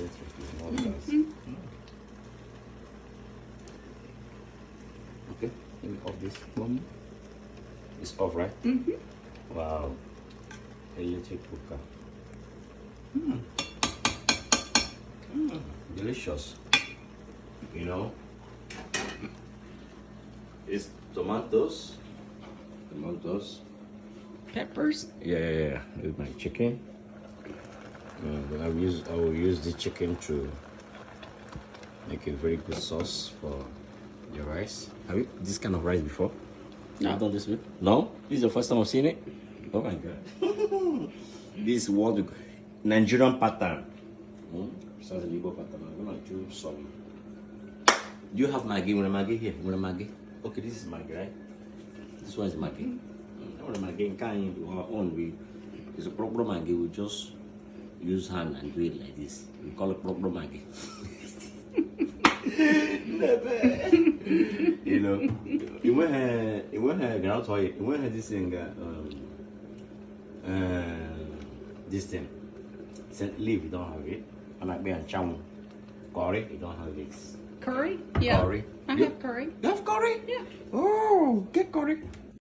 electric is more gas. Okay, let me off this one. It's off, right? Wow. Electric cooker. Delicious. You know, it's tomatoes. Peppers. Yeah. With my chicken. But I will use the chicken to make a very good sauce for the rice. Have you this kind of rice before? No. You've done this before? No? This is the first time I've seen it? Oh my god. This is what the Nigerian pattern. Sounds like Igbo pattern. I'm gonna do some. Do you have Maggi? Want a Maggi here? Want a Maggi? Okay, this is Maggi, right? This one is Maggi. I want a Maggi in kind of our own. It's a proper Maggi. We just use hand and do it like this. We call it proper Maggi. You know, you went ground toy. You went this thing. This thing. Said leaf, you don't have it. And like being chum, curry, you don't have it. Curry? Yeah. Curry. I have curry. You have curry? Yeah. Oh, get curry.